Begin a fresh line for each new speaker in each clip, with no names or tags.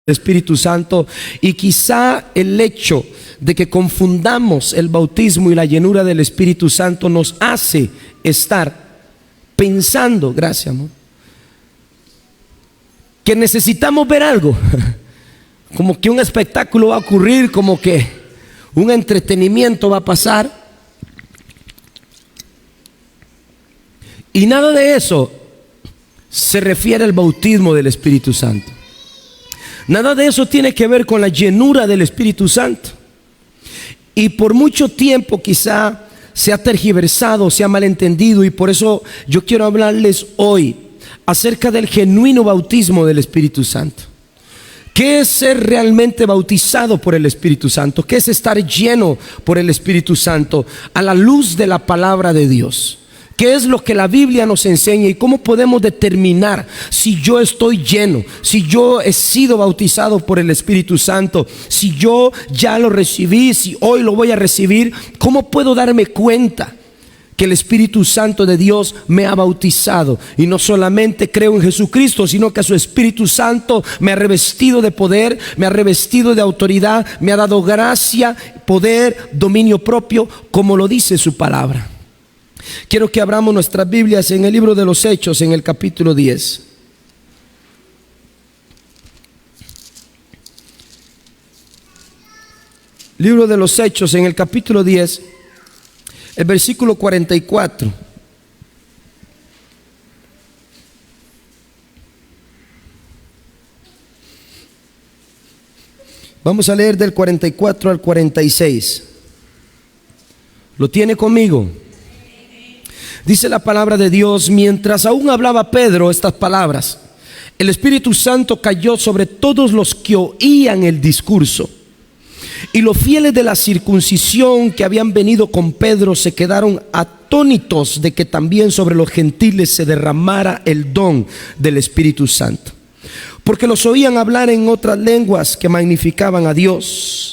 Espíritu Santo, y quizá el hecho de que confundamos el bautismo y la llenura del Espíritu Santo nos hace estar pensando, gracias amor, que necesitamos ver algo, como que un espectáculo va a ocurrir, como que un entretenimiento va a pasar, y nada de eso se refiere al bautismo del Espíritu Santo. Nada de eso tiene que ver con la llenura del Espíritu Santo. Y por mucho tiempo quizá se ha tergiversado, se ha malentendido, y por eso yo quiero hablarles hoy acerca del genuino bautismo del Espíritu Santo. ¿Qué es ser realmente bautizado por el Espíritu Santo? ¿Qué es estar lleno por el Espíritu Santo a la luz de la palabra de Dios? ¿Qué es lo que la Biblia nos enseña y cómo podemos determinar si yo estoy lleno, si yo he sido bautizado por el Espíritu Santo, si yo ya lo recibí, si hoy lo voy a recibir? ¿Cómo puedo darme cuenta que el Espíritu Santo de Dios me ha bautizado? Y no solamente creo en Jesucristo, sino que su Espíritu Santo me ha revestido de poder, me ha revestido de autoridad, me ha dado gracia, poder, dominio propio, como lo dice su palabra. Quiero que abramos nuestras Biblias en el libro de los Hechos, en el capítulo 10. Libro de los Hechos, en el capítulo 10, el versículo 44. Vamos a leer del 44 al 46. ¿Lo tiene conmigo? Dice la palabra de Dios: mientras aún hablaba Pedro estas palabras, el Espíritu Santo cayó sobre todos los que oían el discurso. Y los fieles de la circuncisión que habían venido con Pedro se quedaron atónitos de que también sobre los gentiles se derramara el don del Espíritu Santo, porque los oían hablar en otras lenguas que magnificaban a Dios.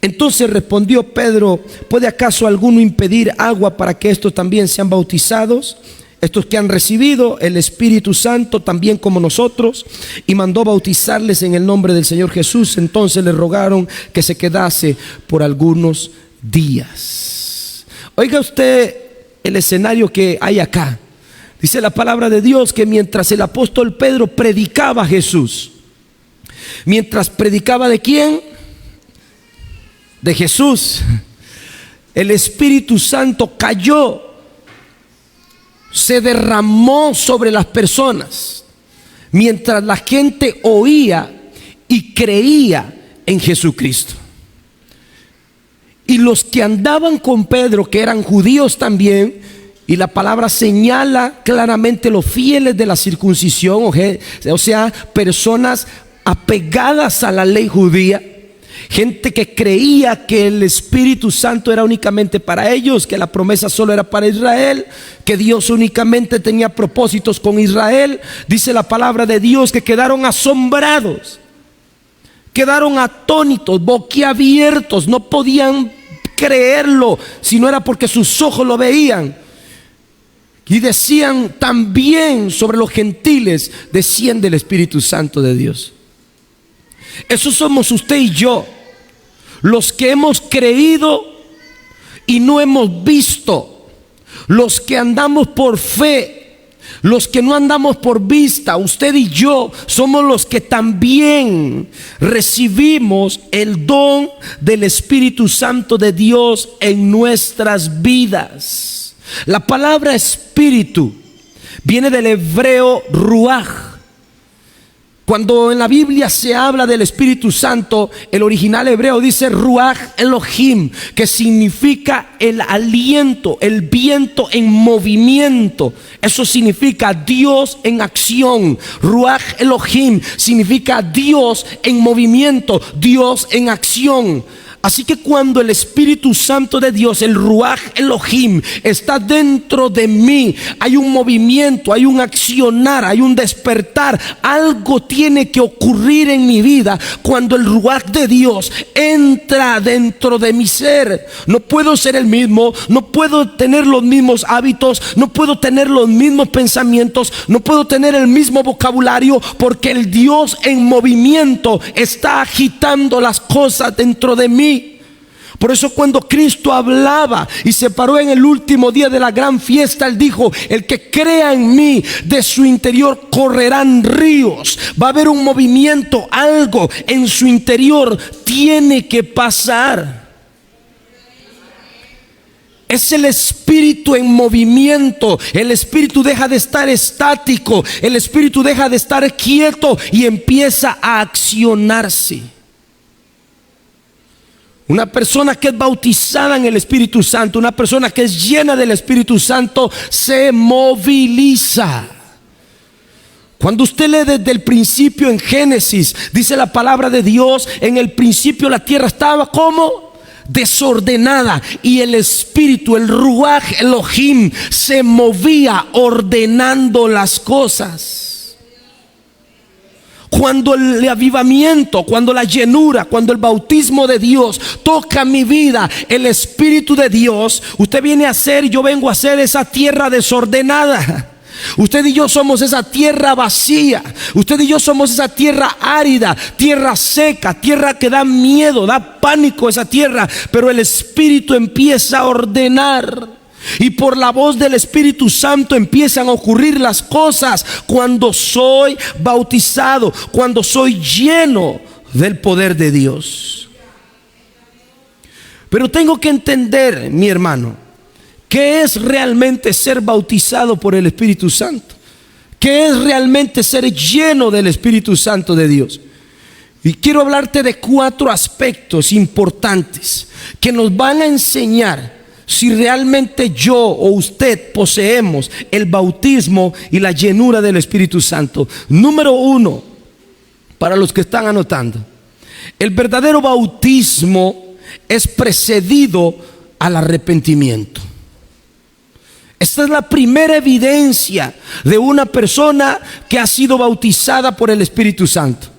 Entonces respondió Pedro: ¿puede acaso alguno impedir agua para que estos también sean bautizados? Estos que han recibido el Espíritu Santo también como nosotros. Y mandó bautizarles en el nombre del Señor Jesús. Entonces le rogaron que se quedase por algunos días. Oiga usted el escenario que hay acá. Dice la palabra de Dios que mientras el apóstol Pedro predicaba a Jesús, mientras predicaba, ¿de quién? De Jesús, el Espíritu Santo cayó, se derramó sobre las personas, mientras la gente oía y creía en Jesucristo. Y los que andaban con Pedro, que eran judíos también, y la palabra señala claramente los fieles de la circuncisión, o sea, personas apegadas a la ley judía, gente que creía que el Espíritu Santo era únicamente para ellos, que la promesa solo era para Israel, que Dios únicamente tenía propósitos con Israel. Dice la palabra de Dios que quedaron asombrados, quedaron atónitos, boquiabiertos, no podían creerlo si no era porque sus ojos lo veían. Y decían: también sobre los gentiles desciende el Espíritu Santo de Dios. Eso somos usted y yo, los que hemos creído y no hemos visto, los que andamos por fe, los que no andamos por vista. Usted y yo somos los que también recibimos el don del Espíritu Santo de Dios en nuestras vidas. La palabra espíritu viene del hebreo ruach. Cuando en la Biblia se habla del Espíritu Santo, el original hebreo dice Ruach Elohim, que significa el aliento, el viento en movimiento. Eso significa Dios en acción. Ruach Elohim significa Dios en movimiento, Dios en acción. Así que cuando el Espíritu Santo de Dios, el Ruach Elohim, está dentro de mí, hay un movimiento, hay un accionar, hay un despertar. Algo tiene que ocurrir en mi vida cuando el Ruach de Dios entra dentro de mi ser. No puedo ser el mismo, no puedo tener los mismos hábitos, no puedo tener los mismos pensamientos, no puedo tener el mismo vocabulario, porque el Dios en movimiento está agitando las cosas dentro de mí. Por eso cuando Cristo hablaba y se paró en el último día de la gran fiesta, Él dijo: el que crea en mí, de su interior correrán ríos. Va a haber un movimiento, algo en su interior tiene que pasar. Es el Espíritu en movimiento. El Espíritu deja de estar estático, el Espíritu deja de estar quieto y empieza a accionarse. Una persona que es bautizada en el Espíritu Santo, una persona que es llena del Espíritu Santo, se moviliza. Cuando usted lee desde el principio en Génesis, dice la palabra de Dios: en el principio la tierra estaba como desordenada, y el Espíritu, el Ruach Elohim, se movía ordenando las cosas. Cuando el avivamiento, cuando la llenura, cuando el bautismo de Dios toca mi vida, el Espíritu de Dios, usted viene a ser, yo vengo a ser esa tierra desordenada. Usted y yo somos esa tierra vacía. Usted y yo somos esa tierra árida, tierra seca, tierra que da miedo, da pánico esa tierra. Pero el Espíritu empieza a ordenar, y por la voz del Espíritu Santo empiezan a ocurrir las cosas cuando soy bautizado, cuando soy lleno del poder de Dios. Pero tengo que entender, mi hermano, ¿qué es realmente ser bautizado por el Espíritu Santo? ¿Qué es realmente ser lleno del Espíritu Santo de Dios? Y quiero hablarte de 4 aspectos importantes que nos van a enseñar si realmente yo o usted poseemos el bautismo y la llenura del Espíritu Santo. Número 1, para los que están anotando: el verdadero bautismo es precedido al arrepentimiento. Esta es la primera evidencia de una persona que ha sido bautizada por el Espíritu Santo.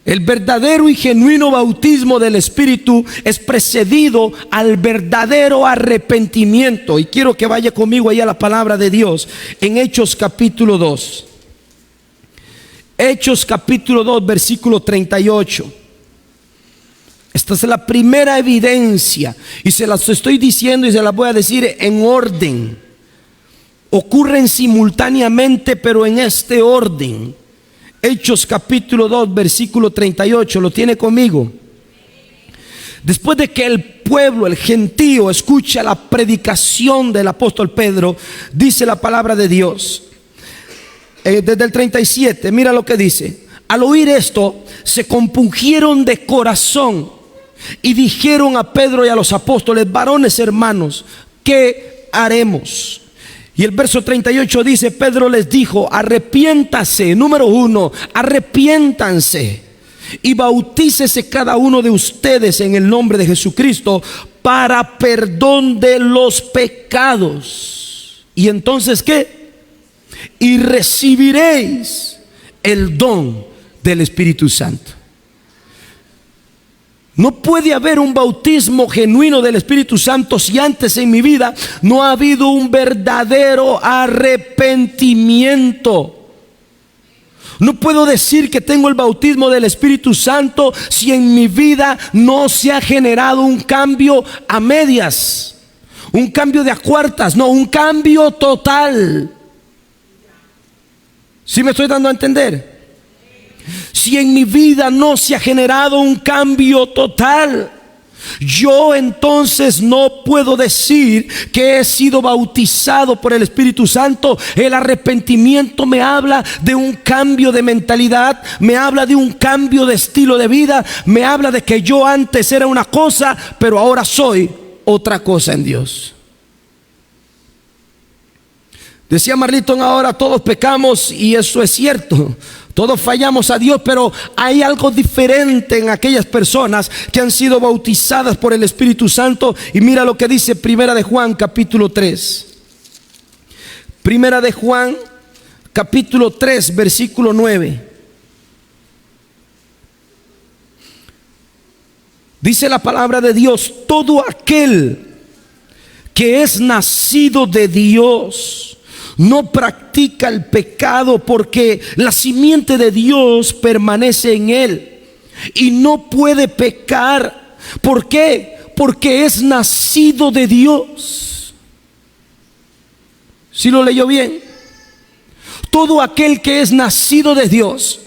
El verdadero y genuino bautismo del Espíritu es precedido al verdadero arrepentimiento. Y quiero que vaya conmigo ahí a la palabra de Dios en Hechos capítulo 2. Hechos capítulo 2, versículo 38. Esta es la primera evidencia, y se las estoy diciendo y se las voy a decir en orden. Ocurren simultáneamente, pero en este orden. Hechos capítulo 2, versículo 38. ¿Lo tiene conmigo? Después de que el pueblo, el gentío, escucha la predicación del apóstol Pedro, dice la palabra de Dios, desde el 37, mira lo que dice: al oír esto, se compungieron de corazón y dijeron a Pedro y a los apóstoles: varones hermanos, ¿qué haremos? Y el verso 38 dice: Pedro les dijo: arrepiéntase. Número 1, arrepiéntanse y bautícese cada uno de ustedes en el nombre de Jesucristo para perdón de los pecados. Y entonces, ¿qué? Y recibiréis el don del Espíritu Santo. No puede haber un bautismo genuino del Espíritu Santo si antes en mi vida no ha habido un verdadero arrepentimiento. No puedo decir que tengo el bautismo del Espíritu Santo si en mi vida no se ha generado un cambio a medias, un cambio de a cuartas, no, un cambio total. ¿Sí me estoy dando a entender? Si en mi vida no se ha generado un cambio total, yo entonces no puedo decir que he sido bautizado por el Espíritu Santo. El arrepentimiento me habla de un cambio de mentalidad, me habla de un cambio de estilo de vida, me habla de que yo antes era una cosa, pero ahora soy otra cosa en Dios. Decía Marliton: ahora todos pecamos, y eso es cierto. Todos fallamos a Dios, pero hay algo diferente en aquellas personas que han sido bautizadas por el Espíritu Santo. Y mira lo que dice Primera de Juan capítulo 3. Primera de Juan capítulo 3 versículo 9. Dice la palabra de Dios: todo aquel que es nacido de Dios no practica el pecado, porque la simiente de Dios permanece en él y no puede pecar. ¿Por qué? Porque es nacido de Dios. ¿Sí lo leyó bien? Todo aquel que es nacido de Dios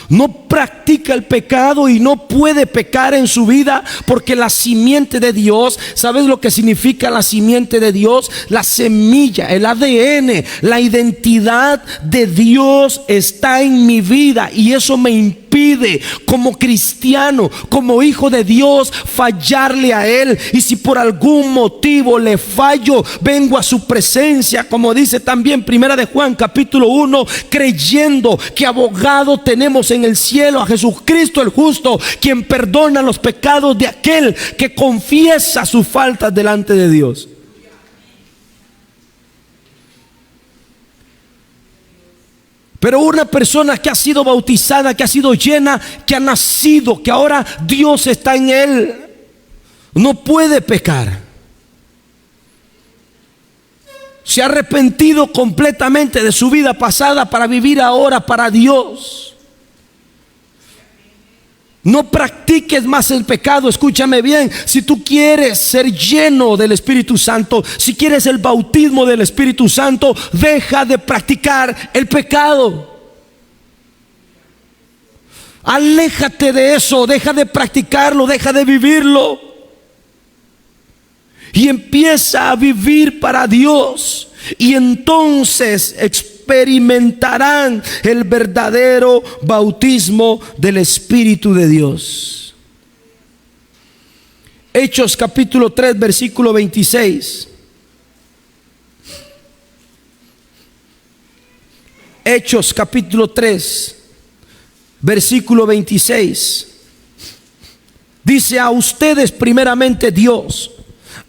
no practica el pecado y no puede pecar en su vida, porque la simiente de Dios, ¿sabes lo que significa la simiente de Dios? La semilla, el ADN, la identidad de Dios está en mi vida, y eso me impide como cristiano, como hijo de Dios, fallarle a Él. Y si por algún motivo le fallo, vengo a su presencia, como dice también Primera de Juan capítulo 1, creyendo que abogado tenemos en el cielo a Jesucristo el justo, quien perdona los pecados de aquel que confiesa sus faltas delante de Dios. Pero una persona que ha sido bautizada, que ha sido llena, que ha nacido, que ahora Dios está en él, no puede pecar. Se ha arrepentido completamente de su vida pasada para vivir ahora para Dios. No practiques más el pecado. Escúchame bien: si tú quieres ser lleno del Espíritu Santo, si quieres el bautismo del Espíritu Santo, deja de practicar el pecado. Aléjate de eso, deja de practicarlo, deja de vivirlo, y empieza a vivir para Dios. Y entonces experimentarán el verdadero bautismo del Espíritu de Dios. Hechos capítulo 3 versículo 26. Hechos capítulo 3 versículo 26. Dice: a ustedes primeramente Dios,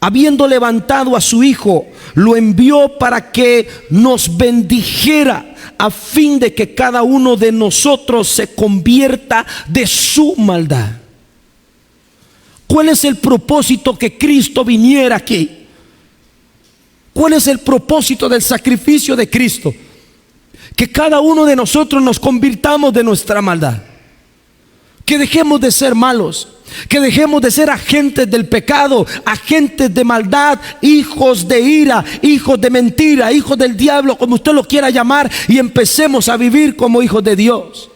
habiendo levantado a su Hijo, lo envió para que nos bendijera, a fin de que cada uno de nosotros se convierta de su maldad. ¿Cuál es el propósito que Cristo viniera aquí? ¿Cuál es el propósito del sacrificio de Cristo? Que cada uno de nosotros nos convirtamos de nuestra maldad, que dejemos de ser malos, que dejemos de ser agentes del pecado, agentes de maldad, hijos de ira, hijos de mentira, hijos del diablo, como usted lo quiera llamar, y empecemos a vivir como hijos de Dios.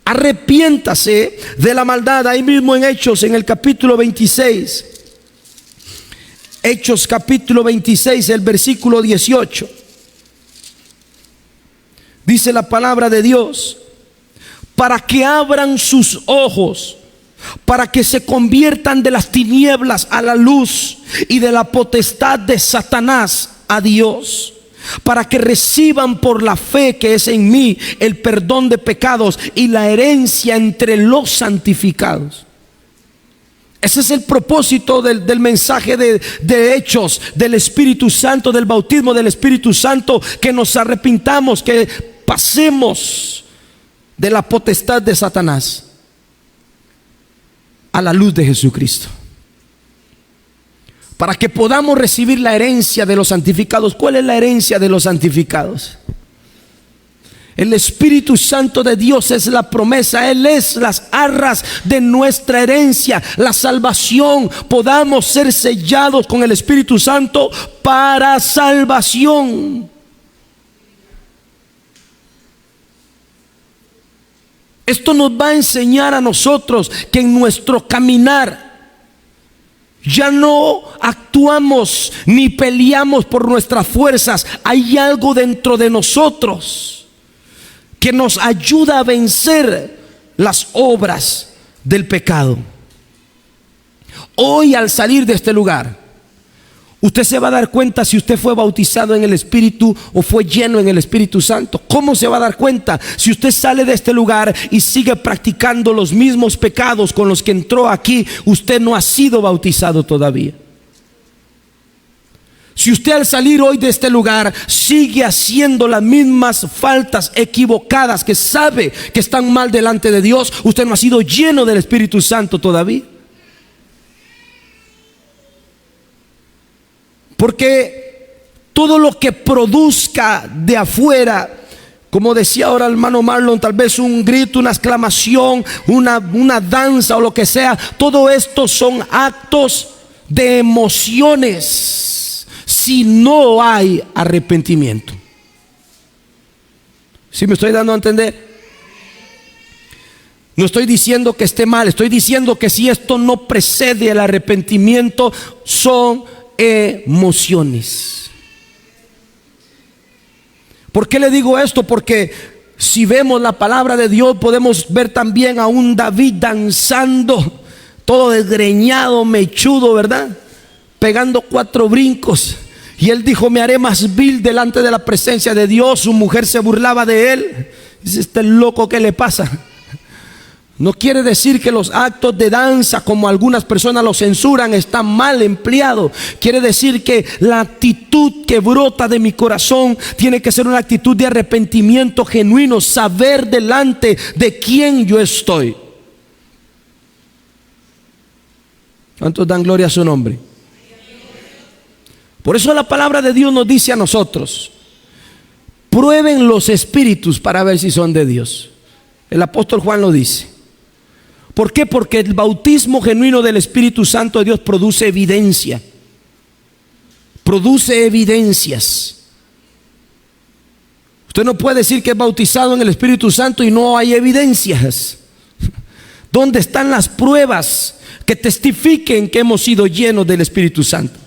Arrepiéntase de la maldad. Ahí mismo en Hechos, en el capítulo 26, Hechos capítulo 26, el versículo 18, dice la palabra de Dios: para que abran sus ojos, para que se conviertan de las tinieblas a la luz y de la potestad de Satanás a Dios, para que reciban por la fe que es en mí el perdón de pecados y la herencia entre los santificados. Ese es el propósito del mensaje de Hechos, del Espíritu Santo, del bautismo del Espíritu Santo, que nos arrepintamos, que pasemos de la potestad de Satanás a la luz de Jesucristo, para que podamos recibir la herencia de los santificados. ¿Cuál es la herencia de los santificados? El Espíritu Santo de Dios es la promesa. Él es las arras de nuestra herencia, la salvación. Podamos ser sellados con el Espíritu Santo para salvación. Esto nos va a enseñar a nosotros que en nuestro caminar ya no actuamos ni peleamos por nuestras fuerzas. Hay algo dentro de nosotros que nos ayuda a vencer las obras del pecado. Hoy, al salir de este lugar, Usted se va a dar cuenta si usted fue bautizado en el Espíritu o fue lleno en el Espíritu Santo. ¿Cómo se va a dar cuenta? Si usted sale de este lugar y sigue practicando los mismos pecados con los que entró aquí, usted no ha sido bautizado todavía. Si usted al salir hoy de este lugar sigue haciendo las mismas faltas equivocadas que sabe que están mal delante de Dios, usted no ha sido lleno del Espíritu Santo todavía. Porque todo lo que produzca de afuera, como decía ahora el hermano Marlon, tal vez un grito, una exclamación, una danza o lo que sea, todo esto son actos de emociones si no hay arrepentimiento. ¿Sí me estoy dando a entender? No estoy diciendo que esté mal, estoy diciendo que si esto no precede el arrepentimiento, son emociones. ¿Por qué le digo esto? Porque si vemos la palabra de Dios, podemos ver también a un David danzando, todo desgreñado, mechudo, ¿verdad? Pegando 4 brincos. Y él dijo: me haré más vil delante de la presencia de Dios. Su mujer se burlaba de él. Dice: este loco, ¿qué le pasa? No quiere decir que los actos de danza, como algunas personas lo censuran, están mal empleados. Quiere decir que la actitud que brota de mi corazón tiene que ser una actitud de arrepentimiento genuino, saber delante de quién yo estoy. ¿Cuántos dan gloria a su nombre? Por eso la palabra de Dios nos dice a nosotros: prueben los espíritus para ver si son de Dios. El apóstol Juan lo dice. ¿Por qué? Porque el bautismo genuino del Espíritu Santo de Dios produce evidencia. Produce evidencias. Usted no puede decir que es bautizado en el Espíritu Santo y no hay evidencias. ¿Dónde están las pruebas que testifiquen que hemos sido llenos del Espíritu Santo?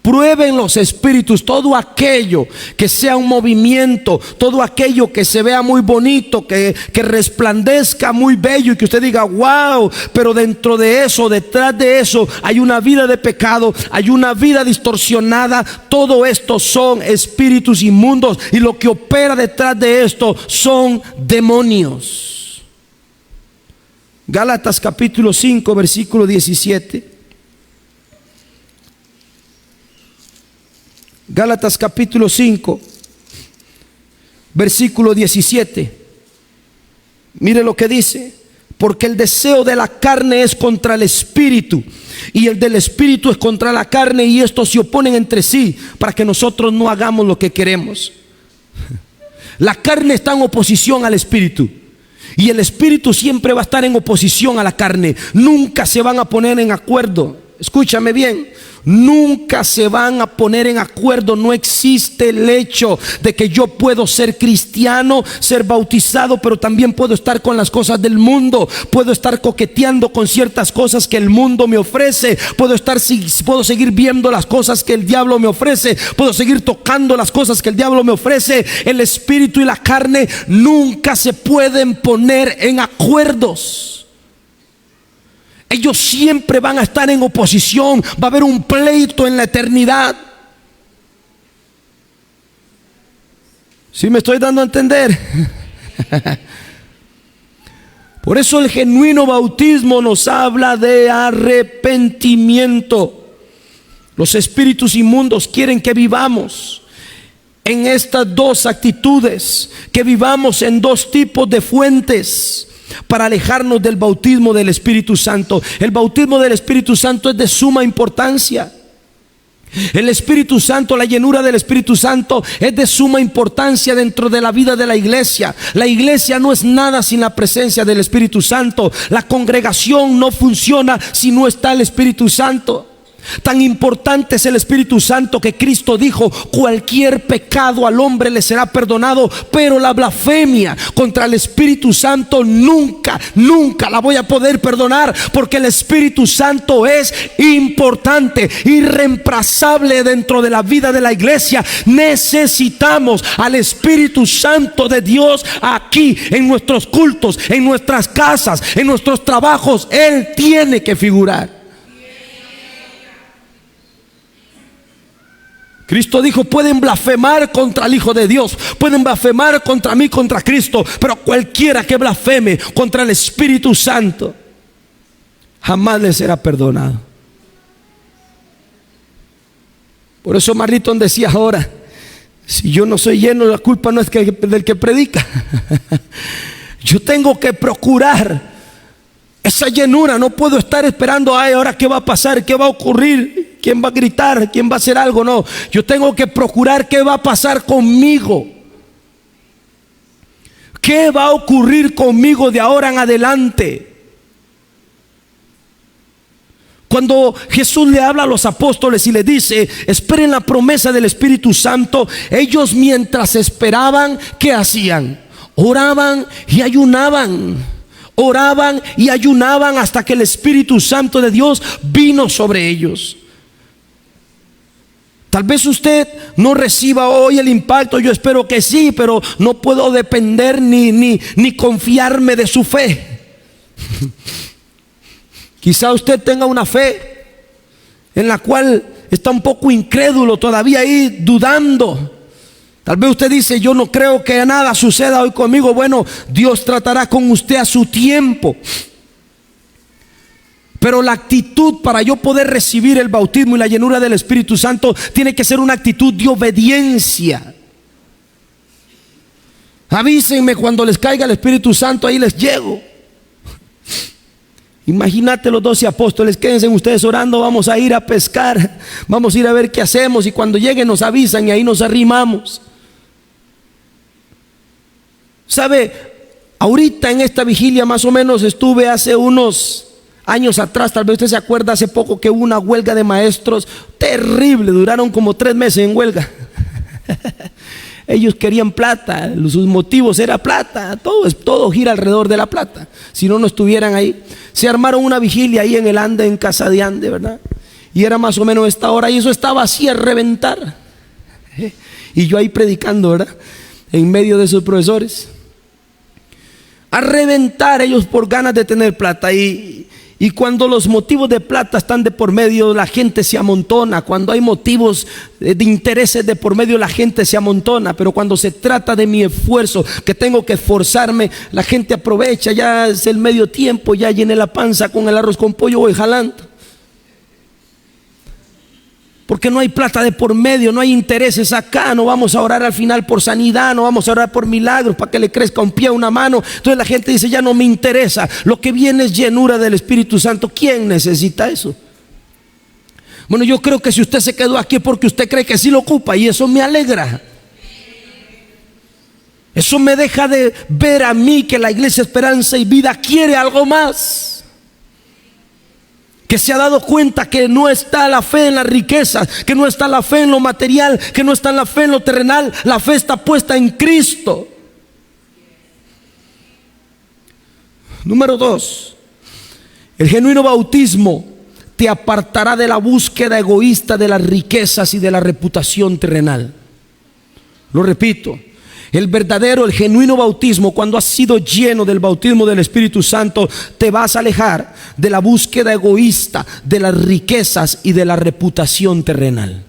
Prueben los espíritus, todo aquello que sea un movimiento, todo aquello que se vea muy bonito, que resplandezca muy bello y que usted diga: wow, pero dentro de eso, detrás de eso, hay una vida de pecado, hay una vida distorsionada. Todo esto son espíritus inmundos y lo que opera detrás de esto son demonios. Gálatas capítulo 5, versículo 17. Gálatas capítulo 5, versículo 17. Mire lo que dice: porque el deseo de la carne es contra el espíritu, y el del espíritu es contra la carne, y estos se oponen entre sí, para que nosotros no hagamos lo que queremos. La carne está en oposición al espíritu, y el espíritu siempre va a estar en oposición a la carne. Nunca se van a poner en acuerdo. Escúchame bien, nunca se van a poner en acuerdo. No existe el hecho de que yo puedo ser cristiano, ser bautizado, pero también puedo estar con las cosas del mundo. Puedo estar coqueteando con ciertas cosas que el mundo me ofrece. Puedo seguir viendo las cosas que el diablo me ofrece. Puedo seguir tocando las cosas que el diablo me ofrece. El espíritu y la carne nunca se pueden poner en acuerdos. Ellos siempre van a estar en oposición. Va a haber un pleito en la eternidad. ¿Sí me estoy dando a entender? Por eso el genuino bautismo nos habla de arrepentimiento. Los espíritus inmundos quieren que vivamos en estas dos actitudes, que vivamos en dos tipos de fuentes, para alejarnos del bautismo del Espíritu Santo. El bautismo del Espíritu Santo es de suma importancia. El Espíritu Santo, la llenura del Espíritu Santo es de suma importancia dentro de la vida de la iglesia. La iglesia no es nada sin la presencia del Espíritu Santo. La congregación no funciona si no está el Espíritu Santo. Tan importante es el Espíritu Santo que Cristo dijo: cualquier pecado al hombre le será perdonado, pero la blasfemia contra el Espíritu Santo nunca la voy a poder perdonar, porque el Espíritu Santo es importante, irreemplazable dentro de la vida de la iglesia. Necesitamos al Espíritu Santo de Dios aquí en nuestros cultos, en nuestras casas, en nuestros trabajos. Él tiene que figurar. Cristo dijo: pueden blasfemar contra el Hijo de Dios, pueden blasfemar contra mí, contra Cristo, pero cualquiera que blasfeme contra el Espíritu Santo jamás le será perdonado. Por eso Marriton decía ahora: si yo no soy lleno, la culpa no es del que predica. Yo tengo que procurar esa llenura. No puedo estar esperando: ay, ahora qué va a pasar, qué va a ocurrir, quién va a gritar, quién va a hacer algo. No, yo tengo que procurar qué va a pasar conmigo, qué va a ocurrir conmigo de ahora en adelante. Cuando Jesús le habla a los apóstoles y les dice: esperen la promesa del Espíritu Santo, ellos mientras esperaban, ¿qué hacían? Oraban y ayunaban. Oraban y ayunaban hasta que el Espíritu Santo de Dios vino sobre ellos. Tal vez usted no reciba hoy el impacto, yo espero que sí, pero no puedo depender ni confiarme de su fe. Quizá usted tenga una fe en la cual está un poco incrédulo, todavía ahí dudando. Tal vez usted dice: yo no creo que nada suceda hoy conmigo. Bueno, Dios tratará con usted a su tiempo. Pero la actitud para yo poder recibir el bautismo y la llenura del Espíritu Santo tiene que ser una actitud de obediencia. Avísenme cuando les caiga el Espíritu Santo, ahí les llego. Imagínate los 12 apóstoles: quédense ustedes orando, vamos a ir a pescar, vamos a ir a ver qué hacemos, y cuando lleguen nos avisan y ahí nos arrimamos. ¿Sabe? Ahorita en esta vigilia más o menos estuve hace unos años atrás, tal vez usted se acuerda, hace poco que hubo una huelga de maestros terrible, duraron como 3 meses en huelga. Ellos querían plata, sus motivos era plata, todo gira alrededor de la plata. Si no, no estuvieran ahí. Se armaron una vigilia ahí en el Ande, en Casa de Ande, ¿verdad? Y era más o menos esta hora, y eso estaba así a reventar. Y yo ahí predicando, ¿verdad? En medio de esos profesores. A reventar ellos por ganas de tener plata. Y cuando los motivos de plata están de por medio, la gente se amontona. Cuando hay motivos de intereses de por medio, la gente se amontona. Pero cuando se trata de mi esfuerzo, que tengo que esforzarme, la gente aprovecha. Ya es el medio tiempo, ya llené la panza con el arroz con pollo, voy jalando. Porque no hay plata de por medio, no hay intereses acá. No vamos a orar al final por sanidad, no vamos a orar por milagros para que le crezca un pie, una mano. Entonces la gente dice: ya no me interesa, lo que viene es llenura del Espíritu Santo. ¿Quién necesita eso? Bueno, yo creo que si usted se quedó aquí es porque usted cree que sí lo ocupa, y eso me alegra. Eso me deja de ver a mí que la Iglesia Esperanza y Vida quiere algo más, que se ha dado cuenta que no está la fe en las riquezas, que no está la fe en lo material, que no está la fe en lo terrenal. La fe está puesta en Cristo. Número 2, el genuino bautismo te apartará de la búsqueda egoísta de las riquezas y de la reputación terrenal. Lo repito: el genuino bautismo, cuando has sido lleno del bautismo del Espíritu Santo, te vas a alejar de la búsqueda egoísta de las riquezas y de la reputación terrenal.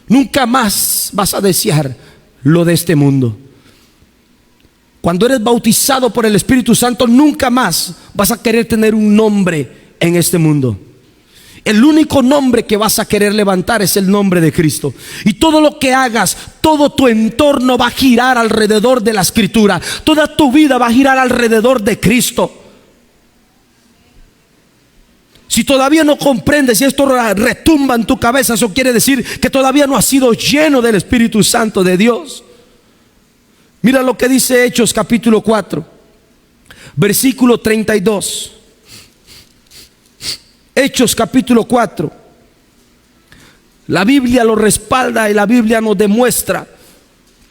Nunca más vas a desear lo de este mundo. Cuando eres bautizado por el Espíritu Santo, nunca más vas a querer tener un nombre en este mundo. El único nombre que vas a querer levantar es el nombre de Cristo. Y todo lo que hagas, todo tu entorno va a girar alrededor de la Escritura. Toda tu vida va a girar alrededor de Cristo. Si todavía no comprendes, si esto retumba en tu cabeza, eso quiere decir que todavía no has sido lleno del Espíritu Santo de Dios. Mira lo que dice Hechos capítulo 4, versículo 32. Hechos capítulo 4. La Biblia lo respalda y la Biblia nos demuestra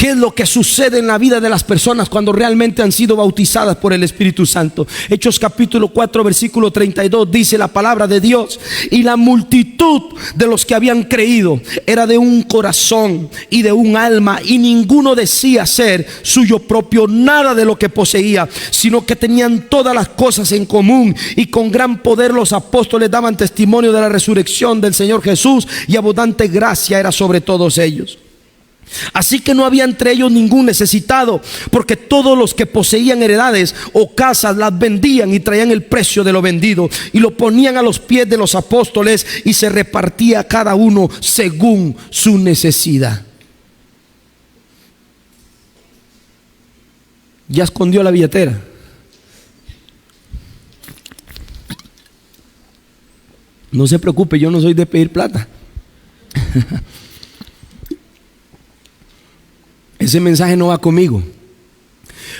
¿Qué es lo que sucede en la vida de las personas cuando realmente han sido bautizadas por el Espíritu Santo? Hechos capítulo 4 versículo 32 dice la palabra de Dios: y la multitud de los que habían creído era de un corazón y de un alma, y ninguno decía ser suyo propio nada de lo que poseía, sino que tenían todas las cosas en común, y con gran poder los apóstoles daban testimonio de la resurrección del Señor Jesús, y abundante gracia era sobre todos ellos. Así que no había entre ellos ningún necesitado, porque todos los que poseían heredades o casas las vendían y traían el precio de lo vendido y lo ponían a los pies de los apóstoles, y se repartía cada uno según su necesidad. Ya escondió la billetera. No se preocupe, yo no soy de pedir plata. Ese mensaje no va conmigo.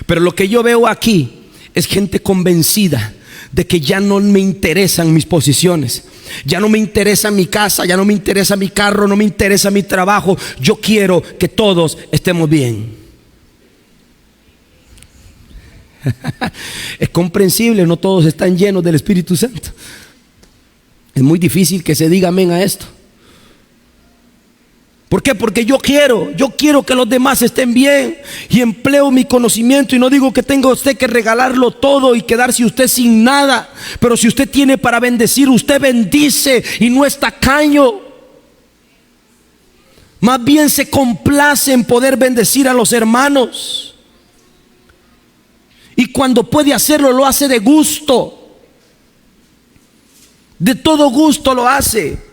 Pero lo que yo veo aquí es gente convencida de que ya no me interesan mis posiciones, ya no me interesa mi casa, ya no me interesa mi carro, no me interesa mi trabajo. Yo quiero que todos estemos bien. Es comprensible, no todos están llenos del Espíritu Santo. Es muy difícil que se diga amén a esto. ¿Por qué? Porque yo quiero que los demás estén bien, y empleo mi conocimiento, y no digo que tenga usted que regalarlo todo y quedarse usted sin nada, pero si usted tiene para bendecir, usted bendice y no es tacaño. Más bien se complace en poder bendecir a los hermanos, y cuando puede hacerlo lo hace de gusto, de todo gusto lo hace.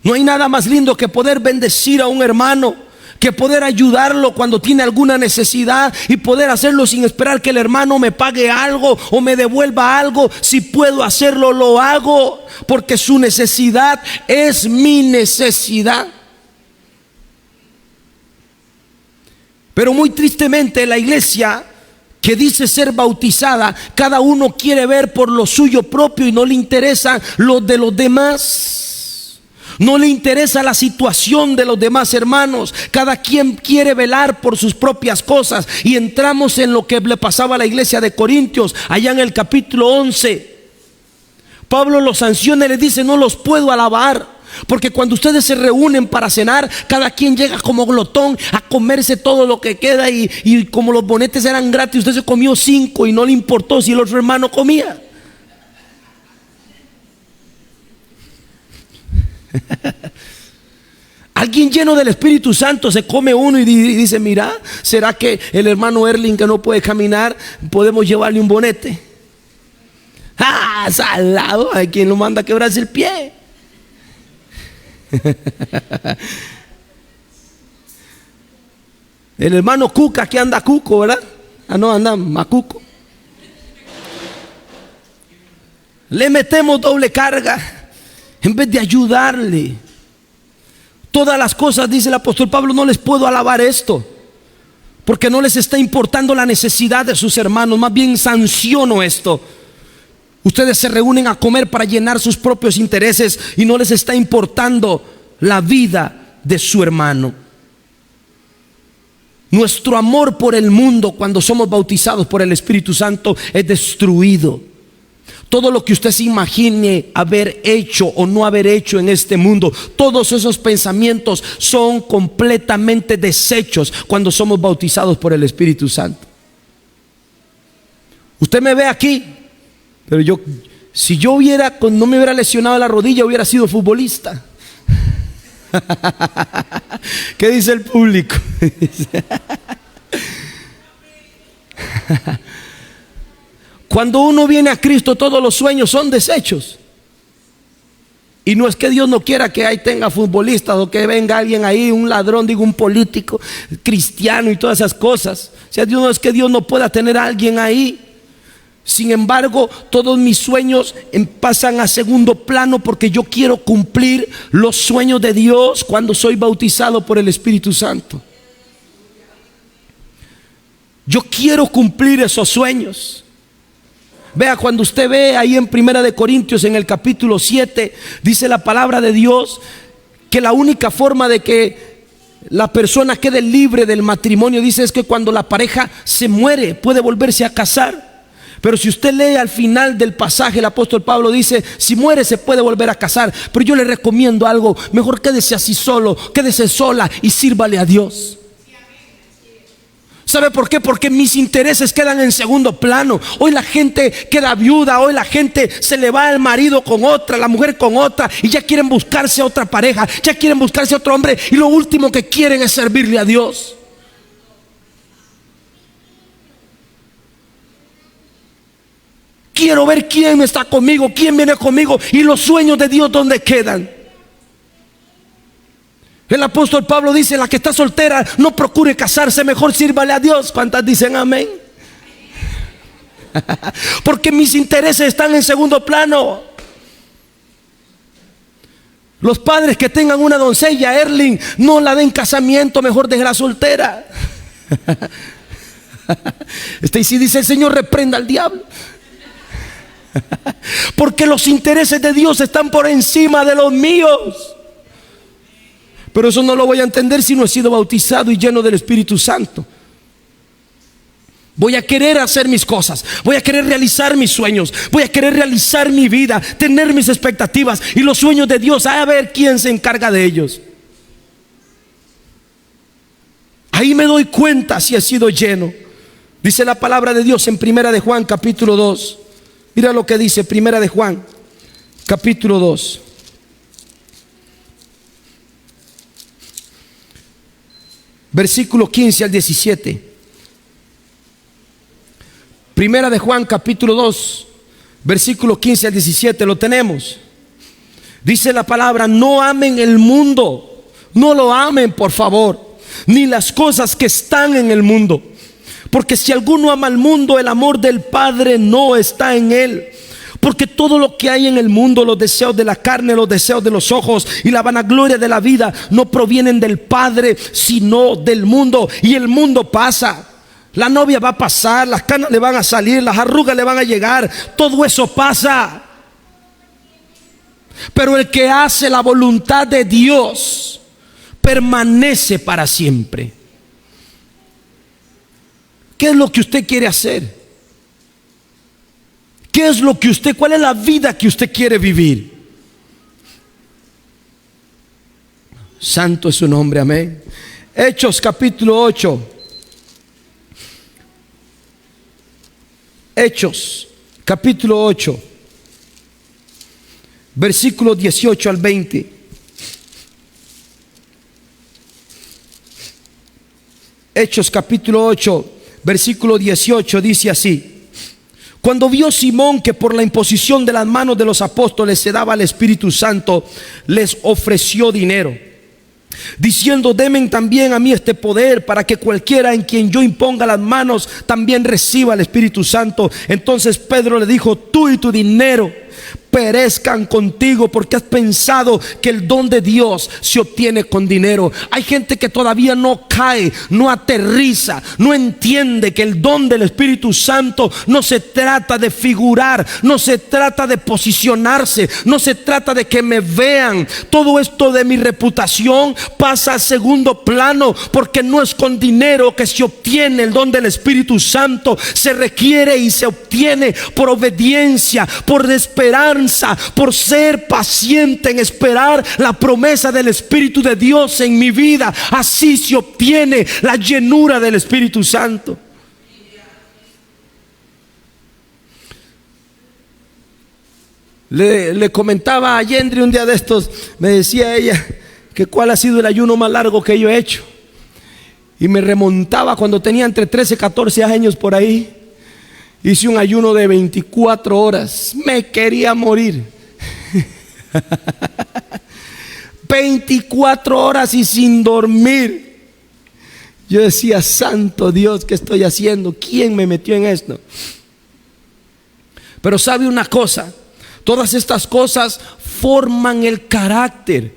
No hay nada más lindo que poder bendecir a un hermano, que poder ayudarlo cuando tiene alguna necesidad, y poder hacerlo sin esperar que el hermano me pague algo o me devuelva algo. Si puedo hacerlo, lo hago, porque su necesidad es mi necesidad. Pero muy tristemente, la iglesia que dice ser bautizada, cada uno quiere ver por lo suyo propio y no le interesa lo de los demás. No le interesa la situación de los demás hermanos. Cada quien quiere velar por sus propias cosas. Y entramos en lo que le pasaba a la iglesia de Corintios, allá en el capítulo 11. Pablo los sanciona y les dice: no los puedo alabar, porque cuando ustedes se reúnen para cenar, cada quien llega como glotón a comerse todo lo que queda, y como los bonetes eran gratis, usted se comió 5 y no le importó si el otro hermano comía. Alguien lleno del Espíritu Santo se come uno y dice: mira, ¿será que el hermano Erling, que no puede caminar, podemos llevarle un bonete? ¡Ah, salado! Hay quien lo manda a quebrarse el pie. El hermano Cuca, que anda cuco, ¿verdad? Ah, no, anda macuco. Le metemos doble carga en vez de ayudarle. Todas las cosas, dice el apóstol Pablo, no les puedo alabar esto, porque no les está importando la necesidad de sus hermanos. Más bien sanciono esto. Ustedes se reúnen a comer para llenar sus propios intereses y no les está importando la vida de su hermano. Nuestro amor por el mundo, cuando somos bautizados por el Espíritu Santo, es destruido. Todo lo que usted se imagine haber hecho o no haber hecho en este mundo, todos esos pensamientos son completamente deshechos cuando somos bautizados por el Espíritu Santo. Usted me ve aquí, pero si yo no me hubiera lesionado la rodilla, hubiera sido futbolista. ¿Qué dice el público? Cuando uno viene a Cristo, todos los sueños son deshechos. Y no es que Dios no quiera que ahí tenga futbolistas, o que venga alguien ahí, un ladrón, digo, un político cristiano y todas esas cosas. O sea, no es que Dios no pueda tener a alguien ahí. Sin embargo, todos mis sueños pasan a segundo plano, porque yo quiero cumplir los sueños de Dios cuando soy bautizado por el Espíritu Santo. Yo quiero cumplir esos sueños. Vea, cuando usted ve ahí en 1 Corintios, en el capítulo 7, dice la palabra de Dios que la única forma de que la persona quede libre del matrimonio, dice, es que cuando la pareja se muere puede volverse a casar. Pero si usted lee al final del pasaje, el apóstol Pablo dice, si muere se puede volver a casar. Pero yo le recomiendo algo, mejor quédese así solo, quédese sola y sírvale a Dios. ¿Sabe por qué? Porque mis intereses quedan en segundo plano. Hoy la gente queda viuda, hoy la gente se le va el marido con otra, la mujer con otra, y ya quieren buscarse otra pareja, ya quieren buscarse otro hombre, y lo último que quieren es servirle a Dios. Quiero ver quién está conmigo, quién viene conmigo, y los sueños de Dios, ¿dónde quedan? El apóstol Pablo dice, la que está soltera no procure casarse, mejor sírvale a Dios. ¿Cuántas dicen amén? Porque mis intereses están en segundo plano. Los padres que tengan una doncella, Erling, no la den casamiento, mejor déjela soltera. Stacy dice, el Señor reprenda al diablo. Porque los intereses de Dios están por encima de los míos. Pero eso no lo voy a entender si no he sido bautizado y lleno del Espíritu Santo. Voy a querer hacer mis cosas, voy a querer realizar mis sueños, voy a querer realizar mi vida, tener mis expectativas y los sueños de Dios, a ver quién se encarga de ellos. Ahí me doy cuenta si he sido lleno. Dice la palabra de Dios en Primera de Juan capítulo 2. Mira lo que dice Primera de Juan capítulo 2. Versículo 15 al 17. Primera de Juan capítulo 2, versículo 15 al 17, lo tenemos. Dice la palabra, no amen el mundo, no lo amen por favor, ni las cosas que están en el mundo. Porque si alguno ama al mundo, el amor del Padre no está en él. Porque todo lo que hay en el mundo, los deseos de la carne, los deseos de los ojos y la vanagloria de la vida, no provienen del Padre, sino del mundo. Y el mundo pasa. La novia va a pasar, las canas le van a salir, las arrugas le van a llegar, todo eso pasa. Pero el que hace la voluntad de Dios permanece para siempre. ¿Qué es lo que usted quiere hacer? ¿Qué es lo que usted, cuál es la vida que usted quiere vivir? Santo es su nombre, amén. Hechos capítulo 8. Hechos capítulo 8, versículos 18 al 20. Hechos capítulo 8, versículo 18 dice así: cuando vio Simón que por la imposición de las manos de los apóstoles se daba el Espíritu Santo, les ofreció dinero, diciendo, denme también a mí este poder para que cualquiera en quien yo imponga las manos también reciba el Espíritu Santo. Entonces Pedro le dijo, tú y tu dinero perezcan contigo, porque has pensado que el don de Dios se obtiene con dinero. Hay gente que todavía no cae, no aterriza, no entiende que el don del Espíritu Santo no se trata de figurar, no se trata de posicionarse, no se trata de que me vean. Todo esto de mi reputación pasa a segundo plano, porque no es con dinero que se obtiene el don del Espíritu Santo. Se requiere y se obtiene por obediencia, por esperanza, por ser paciente en esperar la promesa del Espíritu de Dios en mi vida. Así se obtiene la llenura del Espíritu Santo. Le comentaba a Yendri un día de estos, me decía ella que cuál ha sido el ayuno más largo que yo he hecho, y me remontaba cuando tenía entre 13 y 14 años por ahí. Hice un ayuno de 24 horas. Me quería morir. 24 horas y sin dormir. Yo decía, santo Dios, ¿qué estoy haciendo? ¿Quién me metió en esto? Pero sabe una cosa, todas estas cosas forman el carácter.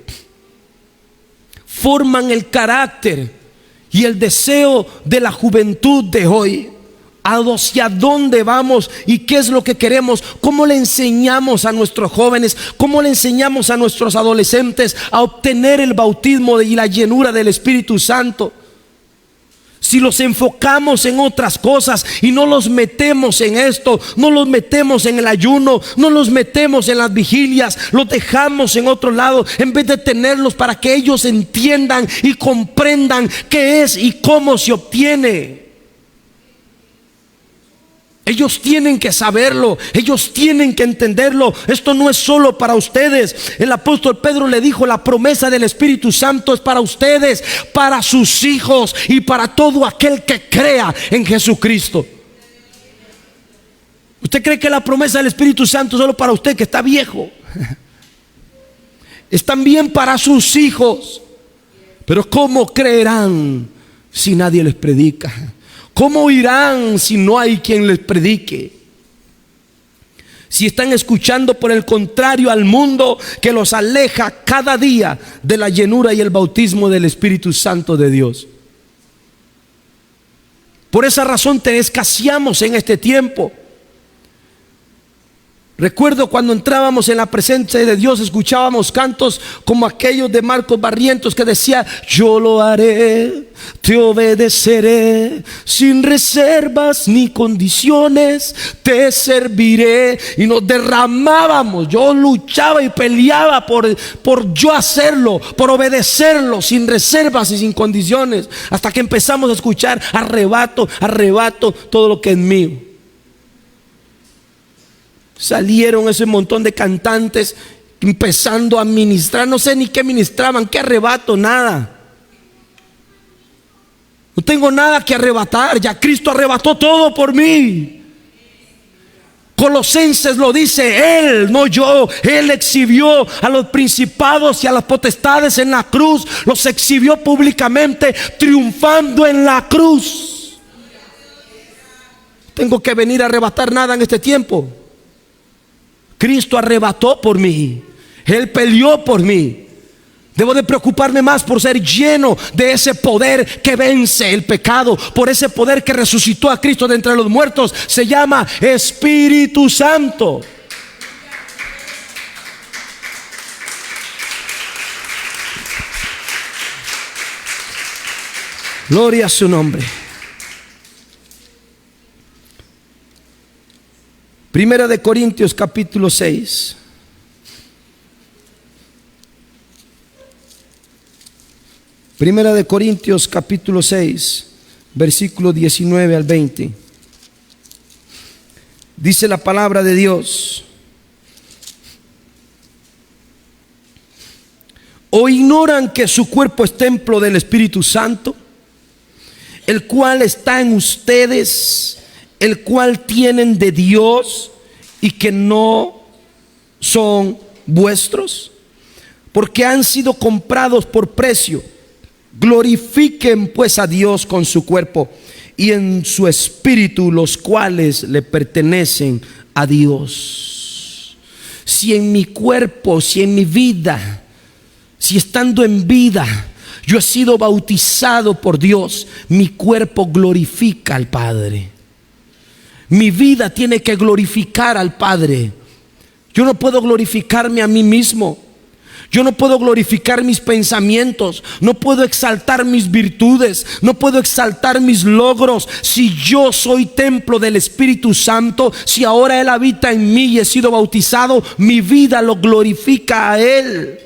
Forman el carácter y el deseo de la juventud de hoy. hacia dónde vamos y qué es lo que queremos, cómo le enseñamos a nuestros jóvenes, cómo le enseñamos a nuestros adolescentes a obtener el bautismo y la llenura del Espíritu Santo. Si los enfocamos en otras cosas y no los metemos en esto, no los metemos en el ayuno, no los metemos en las vigilias, los dejamos en otro lado, en vez de tenerlos para que ellos entiendan y comprendan qué es y cómo se obtiene. Ellos tienen que saberlo, ellos tienen que entenderlo. Esto no es solo para ustedes. El apóstol Pedro le dijo: la promesa del Espíritu Santo es para ustedes, para sus hijos y para todo aquel que crea en Jesucristo. ¿Usted cree que la promesa del Espíritu Santo es solo para usted que está viejo? Es también para sus hijos. Pero ¿cómo creerán si nadie les predica? ¿Cómo oirán si no hay quien les predique? Si están escuchando por el contrario al mundo que los aleja cada día de la llenura y el bautismo del Espíritu Santo de Dios. Por esa razón te escaseamos en este tiempo. Recuerdo cuando entrábamos en la presencia de Dios, escuchábamos cantos como aquellos de Marcos Barrientos que decía: yo lo haré, te obedeceré, sin reservas ni condiciones, te serviré. Y nos derramábamos, yo luchaba y peleaba por yo hacerlo, por obedecerlo, sin reservas y sin condiciones, hasta que empezamos a escuchar: arrebato, arrebato todo lo que es mío. Salieron ese montón de cantantes empezando a ministrar, no sé ni qué ministraban, qué arrebato, nada. No tengo nada que arrebatar, ya Cristo arrebató todo por mí. Colosenses lo dice: Él, no yo. Él exhibió a los principados y a las potestades en la cruz, los exhibió públicamente, triunfando en la cruz. Tengo que venir a arrebatar nada en este tiempo. Cristo arrebató por mí, Él peleó por mí. Debo de preocuparme más por ser lleno de ese poder que vence el pecado, por ese poder que resucitó a Cristo de entre los muertos. Se llama Espíritu Santo. Gloria a su nombre. Primera de Corintios capítulo 6. Primera de Corintios capítulo 6, versículo 19 al 20. Dice la palabra de Dios: ¿o ignoran que su cuerpo es templo del Espíritu Santo, el cual está en ustedes, el cual tienen de Dios, y que no son vuestros? Porque han sido comprados por precio. Glorifiquen pues a Dios con su cuerpo y en su espíritu, los cuales le pertenecen a Dios. Si en mi cuerpo, si en mi vida, si estando en vida yo he sido bautizado por Dios, mi cuerpo glorifica al Padre. Mi vida tiene que glorificar al Padre. Yo no puedo glorificarme a mí mismo. Yo no puedo glorificar mis pensamientos, no puedo exaltar mis virtudes, no puedo exaltar mis logros. Si yo soy templo del Espíritu Santo, si ahora Él habita en mí y he sido bautizado, mi vida lo glorifica a Él.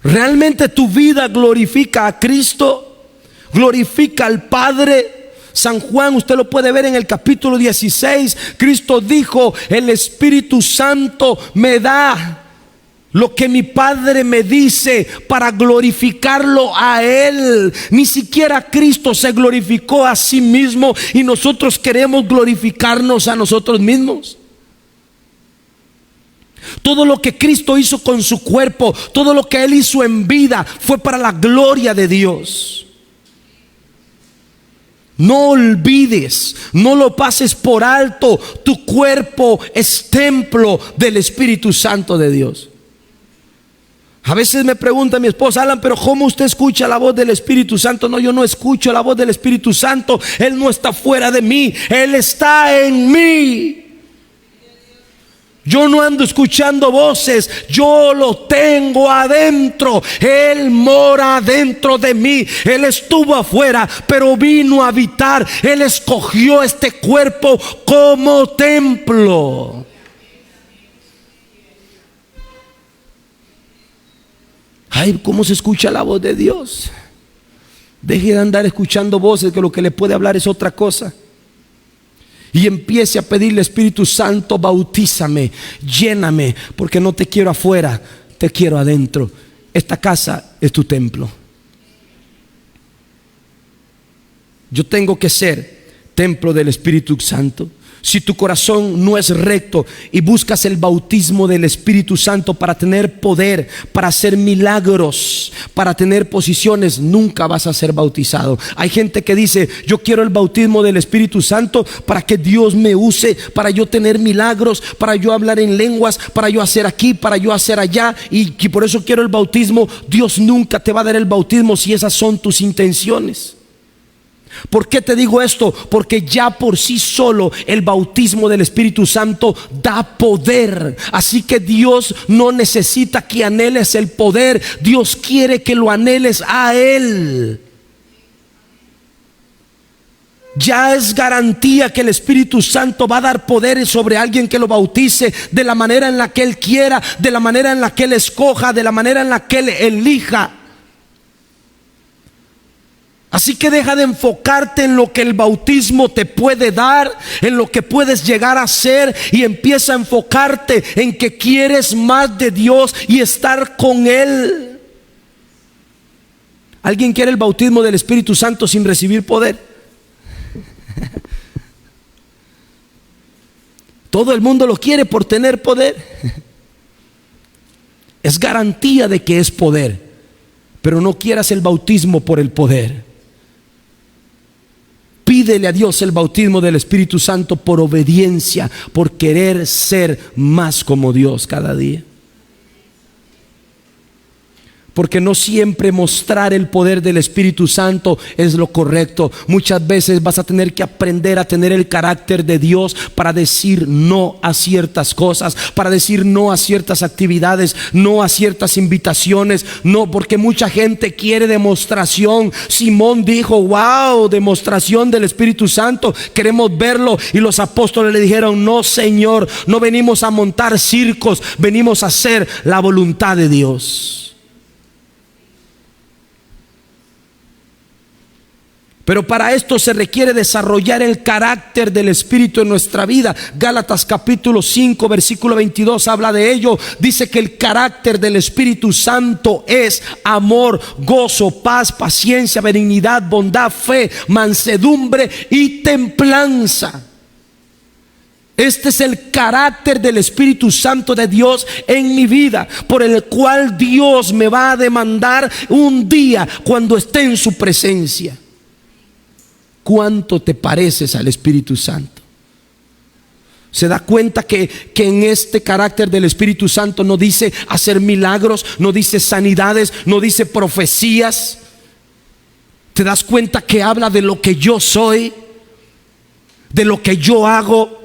¿Realmente tu vida glorifica a Cristo? ¿Glorifica al Padre? San Juan, usted lo puede ver en el capítulo 16. Cristo dijo: el Espíritu Santo me da lo que mi Padre me dice para glorificarlo a Él. Ni siquiera Cristo se glorificó a sí mismo y nosotros queremos glorificarnos a nosotros mismos. Todo lo que Cristo hizo con su cuerpo, todo lo que Él hizo en vida, fue para la gloria de Dios. No olvides, no lo pases por alto. Tu cuerpo es templo del Espíritu Santo de Dios. A veces me pregunta mi esposa: Alan, pero ¿cómo usted escucha la voz del Espíritu Santo? No, yo no escucho la voz del Espíritu Santo. Él no está fuera de mí, Él está en mí. Yo no ando escuchando voces, yo lo tengo adentro. Él mora dentro de mí. Él estuvo afuera, pero vino a habitar. Él escogió este cuerpo como templo. Ay, ¿cómo se escucha la voz de Dios? Deje de andar escuchando voces, que lo que le puede hablar es otra cosa. Y empiece a pedirle: Espíritu Santo, bautízame, lléname, porque no te quiero afuera, te quiero adentro. Esta casa es tu templo. Yo tengo que ser templo del Espíritu Santo. Si tu corazón no es recto y buscas el bautismo del Espíritu Santo para tener poder, para hacer milagros, para tener posiciones, nunca vas a ser bautizado. Hay gente que dice: yo quiero el bautismo del Espíritu Santo para que Dios me use, para yo tener milagros, para yo hablar en lenguas, para yo hacer aquí, para yo hacer allá, y por eso quiero el bautismo. Dios nunca te va a dar el bautismo si esas son tus intenciones. ¿Por qué te digo esto? Porque ya por sí solo el bautismo del Espíritu Santo da poder. Así que Dios no necesita que anheles el poder. Dios quiere que lo anheles a Él. Ya es garantía que el Espíritu Santo va a dar poder sobre alguien que lo bautice de la manera en la que Él quiera, de la manera en la que Él escoja, de la manera en la que Él elija. Así que deja de enfocarte en lo que el bautismo te puede dar, en lo que puedes llegar a ser, y empieza a enfocarte en que quieres más de Dios y estar con Él. ¿Alguien quiere el bautismo del Espíritu Santo sin recibir poder? Todo el mundo lo quiere por tener poder. Es garantía de que es poder, pero no quieras el bautismo por el poder. Pídele a Dios el bautismo del Espíritu Santo por obediencia, por querer ser más como Dios cada día. Porque no siempre mostrar el poder del Espíritu Santo es lo correcto. Muchas veces vas a tener que aprender a tener el carácter de Dios para decir no a ciertas cosas, para decir no a ciertas actividades, no a ciertas invitaciones. No, porque mucha gente quiere demostración. Simón dijo: wow, demostración del Espíritu Santo, queremos verlo. Y los apóstoles le dijeron: no, Señor, no venimos a montar circos, venimos a hacer la voluntad de Dios. Pero para esto se requiere desarrollar el carácter del Espíritu en nuestra vida. Gálatas capítulo 5 versículo 22 habla de ello. Dice que el carácter del Espíritu Santo es amor, gozo, paz, paciencia, benignidad, bondad, fe, mansedumbre y templanza. Este es el carácter del Espíritu Santo de Dios en mi vida, por el cual Dios me va a demandar un día cuando esté en su presencia. ¿Cuánto te pareces al Espíritu Santo? ¿Se da cuenta que en este carácter del Espíritu Santo no dice hacer milagros, no dice sanidades, no dice profecías? ¿Te das cuenta que habla de lo que yo soy, de lo que yo hago,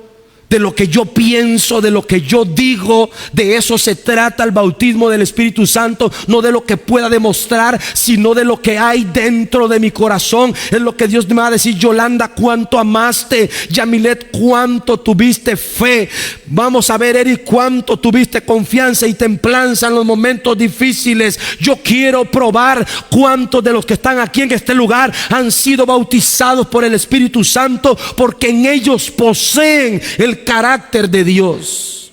de lo que yo pienso, de lo que yo digo? De eso se trata el bautismo del Espíritu Santo. No de lo que pueda demostrar, sino de lo que hay dentro de mi corazón. Es lo que Dios me va a decir: Yolanda, cuánto amaste. Yamilet, cuánto tuviste fe. Vamos a ver, Eric, cuánto tuviste confianza y templanza en los momentos difíciles. Yo quiero probar cuántos de los que están aquí en este lugar han sido bautizados por el Espíritu Santo, porque en ellos poseen el carácter de Dios.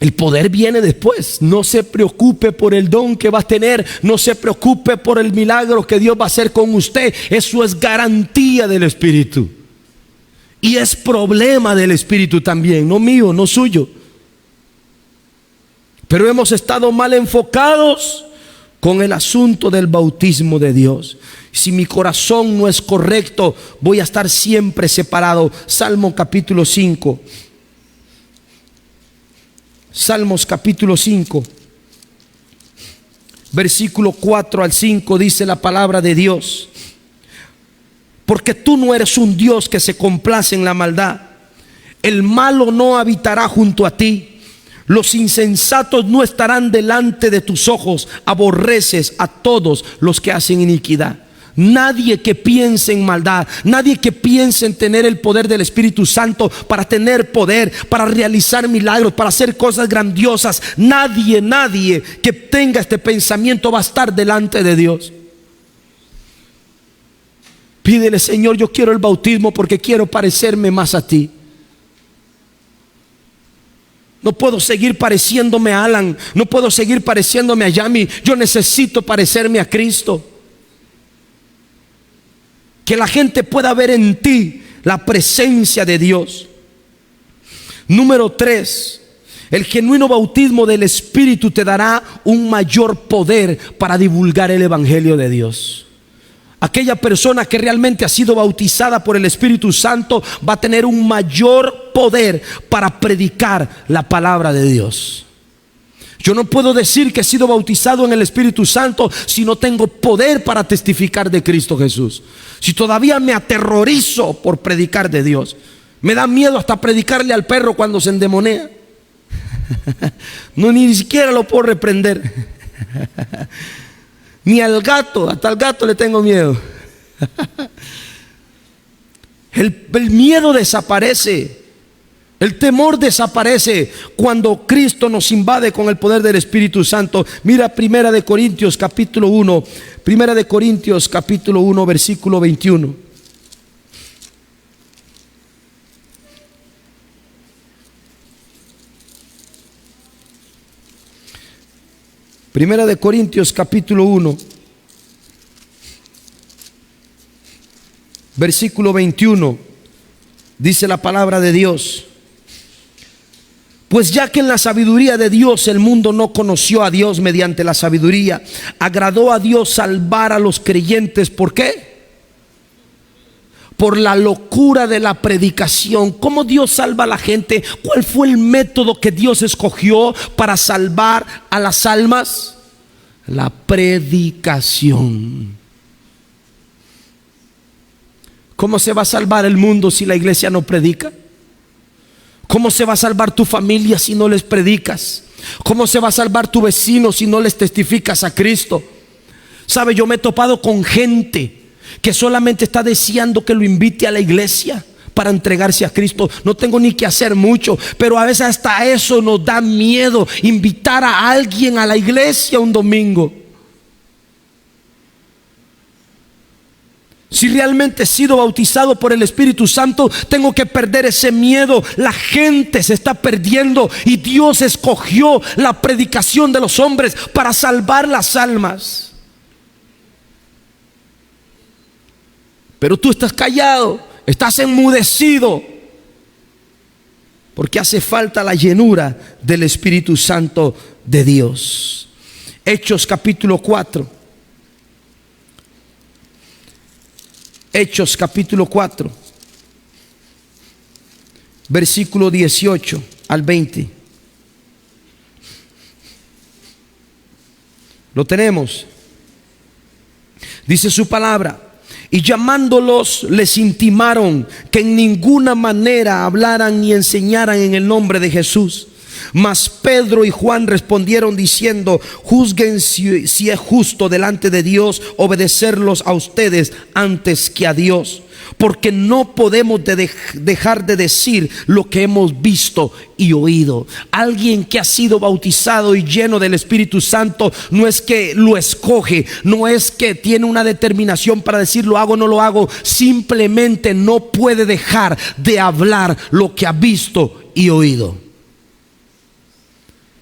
El poder viene después. No se preocupe por el don que va a tener, no se preocupe por el milagro que Dios va a hacer con usted. Eso es garantía del Espíritu, y es problema del Espíritu también, no mío, no suyo. Pero hemos estado mal enfocados con el asunto del bautismo de Dios. Si mi corazón no es correcto, voy a estar siempre separado. Salmo capítulo 5. Salmos capítulo 5, versículo 4 al 5 dice la palabra de Dios: porque tú no eres un Dios que se complace en la maldad. El malo no habitará junto a ti. Los insensatos no estarán delante de tus ojos. Aborreces a todos los que hacen iniquidad. Nadie que piense en maldad, nadie que piense en tener el poder del Espíritu Santo para tener poder, para realizar milagros, para hacer cosas grandiosas, nadie que tenga este pensamiento va a estar delante de Dios. Pídele: Señor, yo quiero el bautismo porque quiero parecerme más a ti. No puedo seguir pareciéndome a Alan, no puedo seguir pareciéndome a Yami. Yo necesito parecerme a Cristo. Que la gente pueda ver en ti la presencia de Dios. Número 3, el genuino bautismo del Espíritu te dará un mayor poder para divulgar el Evangelio de Dios. Aquella persona que realmente ha sido bautizada por el Espíritu Santo va a tener un mayor poder para predicar la palabra de Dios. Yo no puedo decir que he sido bautizado en el Espíritu Santo si no tengo poder para testificar de Cristo Jesús. Si todavía me aterrorizo por predicar de Dios, me da miedo hasta predicarle al perro cuando se endemonea. No, ni siquiera lo puedo reprender. Ni al gato, hasta al gato le tengo miedo. El miedo desaparece. El temor desaparece cuando Cristo nos invade con el poder del Espíritu Santo. Mira Primera de Corintios capítulo 1, Primera de Corintios capítulo 1 versículo 21. Primera de Corintios capítulo 1 versículo 21. Dice la palabra de Dios: pues ya que en la sabiduría de Dios el mundo no conoció a Dios mediante la sabiduría, agradó a Dios salvar a los creyentes. ¿Por qué? Por la locura de la predicación. ¿Cómo Dios salva a la gente? ¿Cuál fue el método que Dios escogió para salvar a las almas? La predicación. ¿Cómo se va a salvar el mundo si la iglesia no predica? ¿Cómo se va a salvar tu familia si no les predicas? ¿Cómo se va a salvar tu vecino si no les testificas a Cristo? ¿Sabe? Yo me he topado con gente que solamente está deseando que lo invite a la iglesia para entregarse a Cristo. No tengo ni que hacer mucho, pero a veces hasta eso nos da miedo, invitar a alguien a la iglesia un domingo. Si realmente he sido bautizado por el Espíritu Santo, tengo que perder ese miedo. La gente se está perdiendo y Dios escogió la predicación de los hombres para salvar las almas. Pero tú estás callado, estás enmudecido, porque hace falta la llenura del Espíritu Santo de Dios. Hechos capítulo 4. Hechos capítulo 4, versículo 18 al 20. Lo tenemos. Dice su palabra: y llamándolos les intimaron que en ninguna manera hablaran ni enseñaran en el nombre de Jesús. Mas Pedro y Juan respondieron diciendo: juzguen si es justo delante de Dios obedecerlos a ustedes antes que a Dios, porque no podemos dejar de decir lo que hemos visto y oído. Alguien que ha sido bautizado y lleno del Espíritu Santo no es que lo escoge, no es que tiene una determinación para decir lo hago o no lo hago, simplemente no puede dejar de hablar lo que ha visto y oído.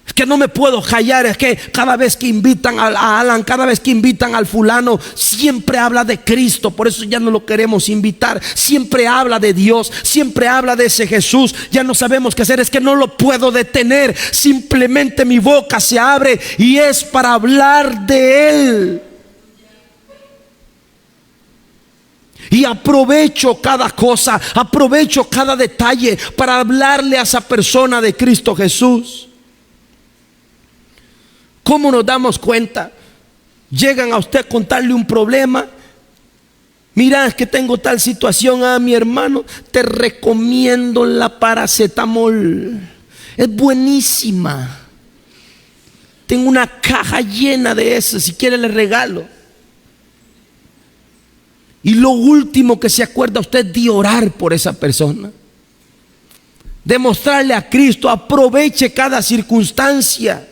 Es que no me puedo callar, es que cada vez que invitan a Alan, cada vez que invitan al fulano, siempre habla de Cristo, por eso ya no lo queremos invitar. Siempre habla de Dios, siempre habla de ese Jesús, ya no sabemos qué hacer, es que no lo puedo detener. Simplemente mi boca se abre y es para hablar de Él. Y aprovecho cada cosa, aprovecho cada detalle para hablarle a esa persona de Cristo Jesús. ¿Cómo nos damos cuenta? Llegan a usted a contarle un problema. Mira, es que tengo tal situación. Mi hermano, te recomiendo la paracetamol. Es buenísima. Tengo una caja llena de eso. Si quiere le regalo. Y lo último que se acuerda usted de orar por esa persona, de mostrarle a Cristo. Aproveche cada circunstancia.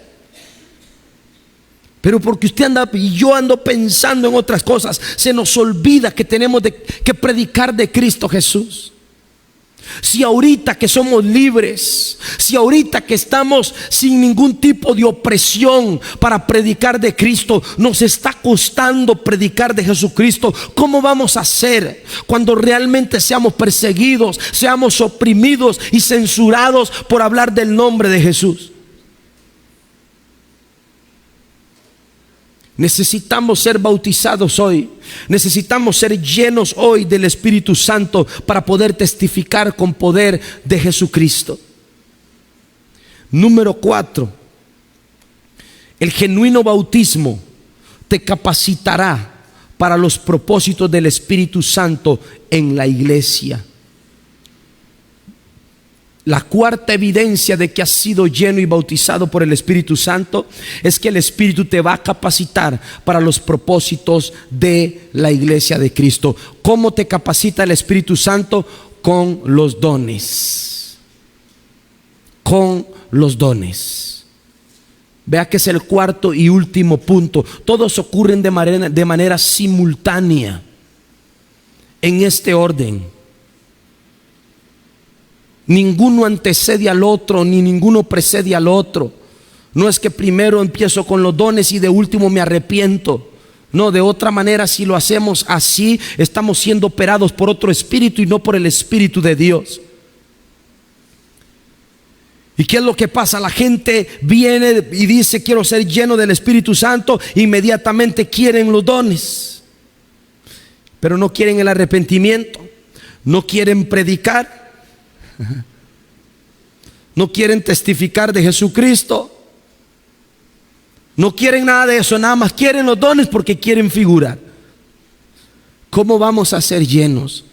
Pero porque usted anda y yo ando pensando en otras cosas, se nos olvida que tenemos que predicar de Cristo Jesús. Si ahorita que somos libres, si ahorita que estamos sin ningún tipo de opresión para predicar de Cristo, nos está costando predicar de Jesucristo, ¿cómo vamos a hacer cuando realmente seamos perseguidos, seamos oprimidos y censurados por hablar del nombre de Jesús? Necesitamos ser bautizados hoy. Necesitamos ser llenos hoy del Espíritu Santo para poder testificar con poder de Jesucristo. Número 4. El genuino bautismo te capacitará para los propósitos del Espíritu Santo en la iglesia. La cuarta evidencia de que has sido lleno y bautizado por el Espíritu Santo es que el Espíritu te va a capacitar para los propósitos de la iglesia de Cristo. ¿Cómo te capacita el Espíritu Santo? Con los dones. Con los dones. Vea que es el cuarto y último punto. Todos ocurren de manera simultánea en este orden. Ninguno antecede al otro, ni ninguno precede al otro. No es que primero empiezo con los dones y de último me arrepiento. No, de otra manera, si lo hacemos así, estamos siendo operados por otro espíritu y no por el Espíritu de Dios. ¿Y qué es lo que pasa? La gente viene y dice: quiero ser lleno del Espíritu Santo. Inmediatamente quieren los dones, pero no quieren el arrepentimiento, no quieren predicar, no quieren testificar de Jesucristo, no quieren nada de eso, nada más quieren los dones porque quieren figurar. ¿Cómo vamos a ser llenos?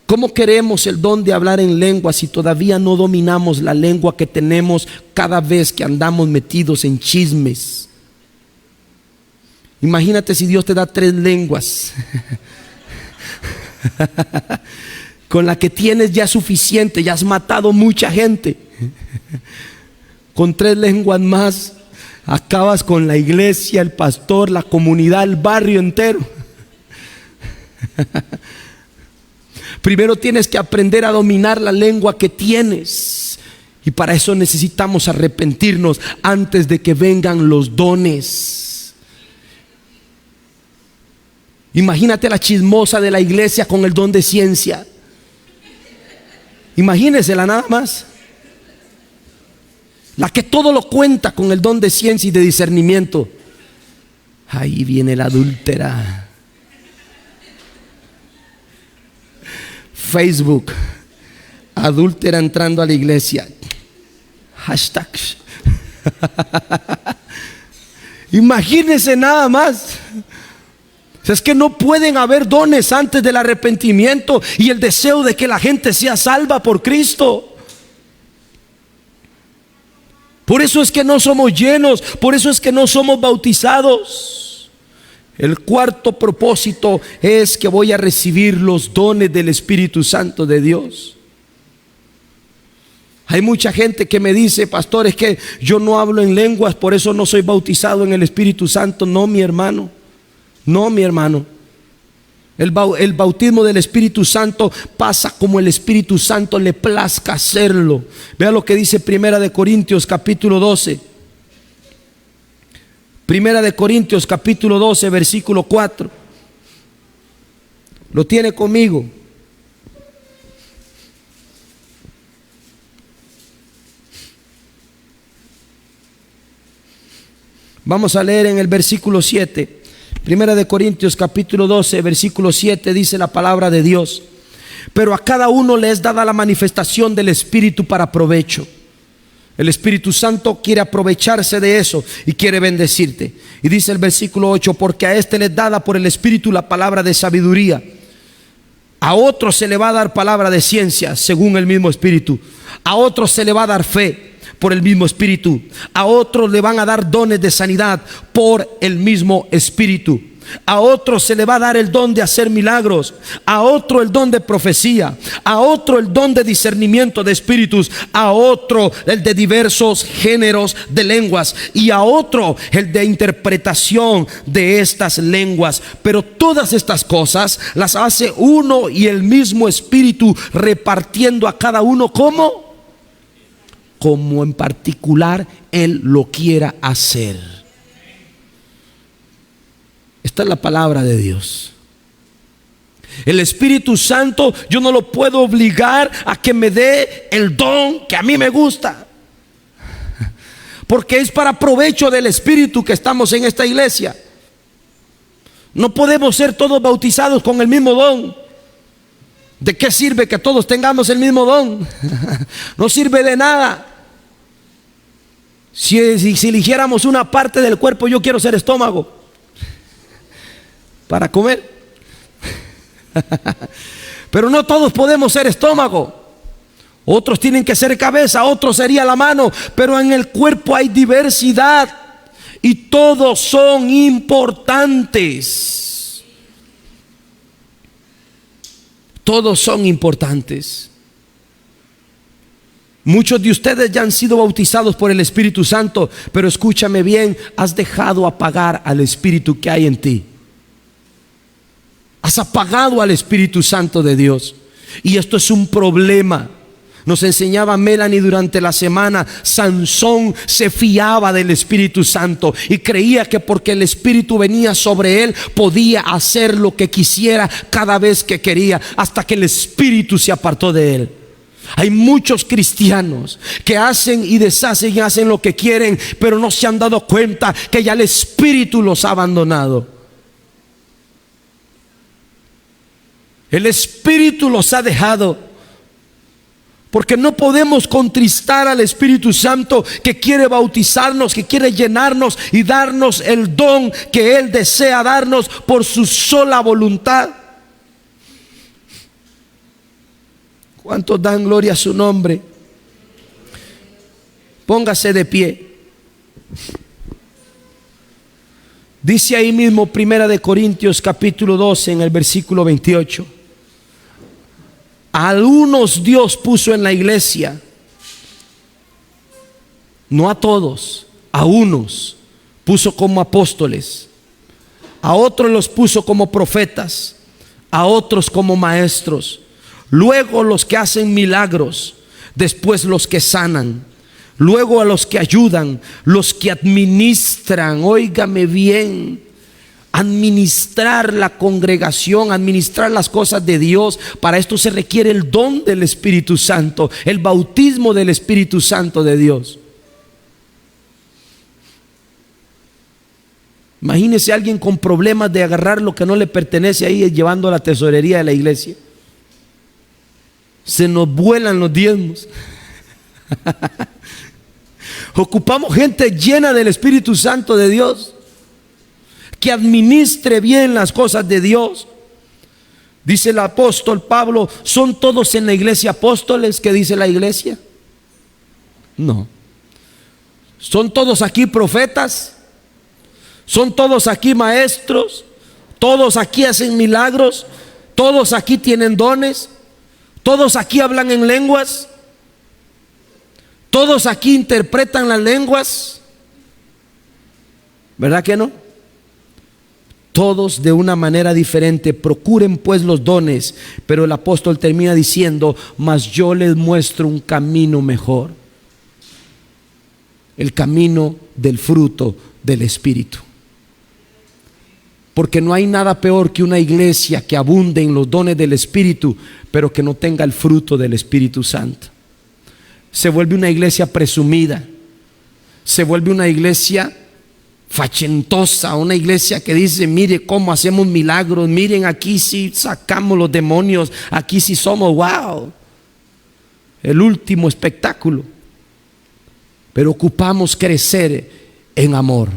¿Cómo queremos el don de hablar en lenguas si todavía no dominamos la lengua que tenemos cada vez que andamos metidos en chismes? Imagínate si Dios te da 3 lenguas. Con la que tienes ya es suficiente, ya has matado mucha gente. Con 3 lenguas más acabas con la iglesia, el pastor, la comunidad, el barrio entero. Primero tienes que aprender a dominar la lengua que tienes, y para eso necesitamos arrepentirnos antes de que vengan los dones. Imagínate la chismosa de la iglesia con el don de ciencia. Imagínesela nada más. La que todo lo cuenta con el don de ciencia y de discernimiento. Ahí viene la adúltera. Facebook: adúltera entrando a la iglesia. Hashtag. Imagínense nada más. Es que no pueden haber dones antes del arrepentimiento y el deseo de que la gente sea salva por Cristo. Por eso es que no somos llenos, por eso es que no somos bautizados. El cuarto propósito es que voy a recibir los dones del Espíritu Santo de Dios. Hay mucha gente que me dice: pastor, es que yo no hablo en lenguas, por eso no soy bautizado en el Espíritu Santo. No, mi hermano. No, mi hermano. El bautismo del Espíritu Santo pasa como el Espíritu Santo le plazca hacerlo. Vea lo que dice Primera de Corintios capítulo 12. Primera de Corintios capítulo 12 versículo 4. ¿Lo tiene conmigo? Vamos a leer en el versículo 7. Primera de Corintios capítulo 12 versículo 7 dice la palabra de Dios: pero a cada uno le es dada la manifestación del Espíritu para provecho. El Espíritu Santo quiere aprovecharse de eso y quiere bendecirte. Y dice el versículo 8: porque a este le es dada por el Espíritu la palabra de sabiduría. A otro se le va a dar palabra de ciencia según el mismo Espíritu. A otro se le va a dar fe por el mismo Espíritu. A otros le van a dar dones de sanidad por el mismo Espíritu. A otro se le va a dar el don de hacer milagros. A otro el don de profecía. A otro el don de discernimiento de espíritus. A otro el de diversos géneros de lenguas. Y a otro el de interpretación de estas lenguas. Pero todas estas cosas las hace uno y el mismo Espíritu, repartiendo a cada uno como en particular Él lo quiera hacer. Esta es la palabra de Dios. El Espíritu Santo yo no lo puedo obligar a que me dé el don que a mí me gusta, porque es para provecho del Espíritu que estamos en esta iglesia. No podemos ser todos bautizados con el mismo don. ¿De qué sirve que todos tengamos el mismo don? No sirve de nada. Si eligiéramos una parte del cuerpo, yo quiero ser estómago para comer. Pero no todos podemos ser estómago. Otros tienen que ser cabeza, otros sería la mano. Pero en el cuerpo hay diversidad y todos son importantes. Todos son importantes. Muchos de ustedes ya han sido bautizados por el Espíritu Santo, pero escúchame bien, has dejado apagar al Espíritu que hay en ti. Has apagado al Espíritu Santo de Dios. Y esto es un problema. Nos enseñaba Melanie durante la semana. Sansón se fiaba del Espíritu Santo y creía que porque el Espíritu venía sobre él, podía hacer lo que quisiera cada vez que quería, hasta que el Espíritu se apartó de él. Hay muchos cristianos que hacen y deshacen y hacen lo que quieren, pero no se han dado cuenta que ya el Espíritu los ha abandonado. El Espíritu los ha dejado, porque no podemos contristar al Espíritu Santo, que quiere bautizarnos, que quiere llenarnos y darnos el don que Él desea darnos por su sola voluntad. ¿Cuántos dan gloria a su nombre? Póngase de pie. Dice ahí mismo 1 Corintios capítulo 12 en el versículo 28. A algunos Dios puso en la iglesia, no a todos, a unos puso como apóstoles, a otros los puso como profetas, a otros como maestros, luego los que hacen milagros, después los que sanan, luego a los que ayudan, los que administran. Óigame bien, administrar la congregación, administrar las cosas de Dios. Para esto se requiere el don del Espíritu Santo, el bautismo del Espíritu Santo de Dios. Imagínese a alguien con problemas de agarrar lo que no le pertenece ahí, llevando a la tesorería de la iglesia. Se nos vuelan los diezmos. Ocupamos gente llena del Espíritu Santo de Dios, que administre bien las cosas de Dios. Dice el apóstol Pablo: ¿son todos en la iglesia apóstoles? ¿Qué dice la iglesia? No. ¿Son todos aquí profetas? ¿Son todos aquí maestros? ¿Todos aquí hacen milagros? ¿Todos aquí tienen dones? ¿Todos aquí hablan en lenguas? ¿Todos aquí interpretan las lenguas? ¿Verdad que no? Todos de una manera diferente. Procuren pues los dones. Pero el apóstol termina diciendo: mas yo les muestro un camino mejor, el camino del fruto del Espíritu. Porque no hay nada peor que una iglesia que abunde en los dones del Espíritu, pero que no tenga el fruto del Espíritu Santo. Se vuelve una iglesia presumida, se vuelve una iglesia fachentosa, una iglesia que dice: mire cómo hacemos milagros, miren aquí sí sacamos los demonios, aquí sí somos wow, el último espectáculo. pero ocupamos crecer en amor.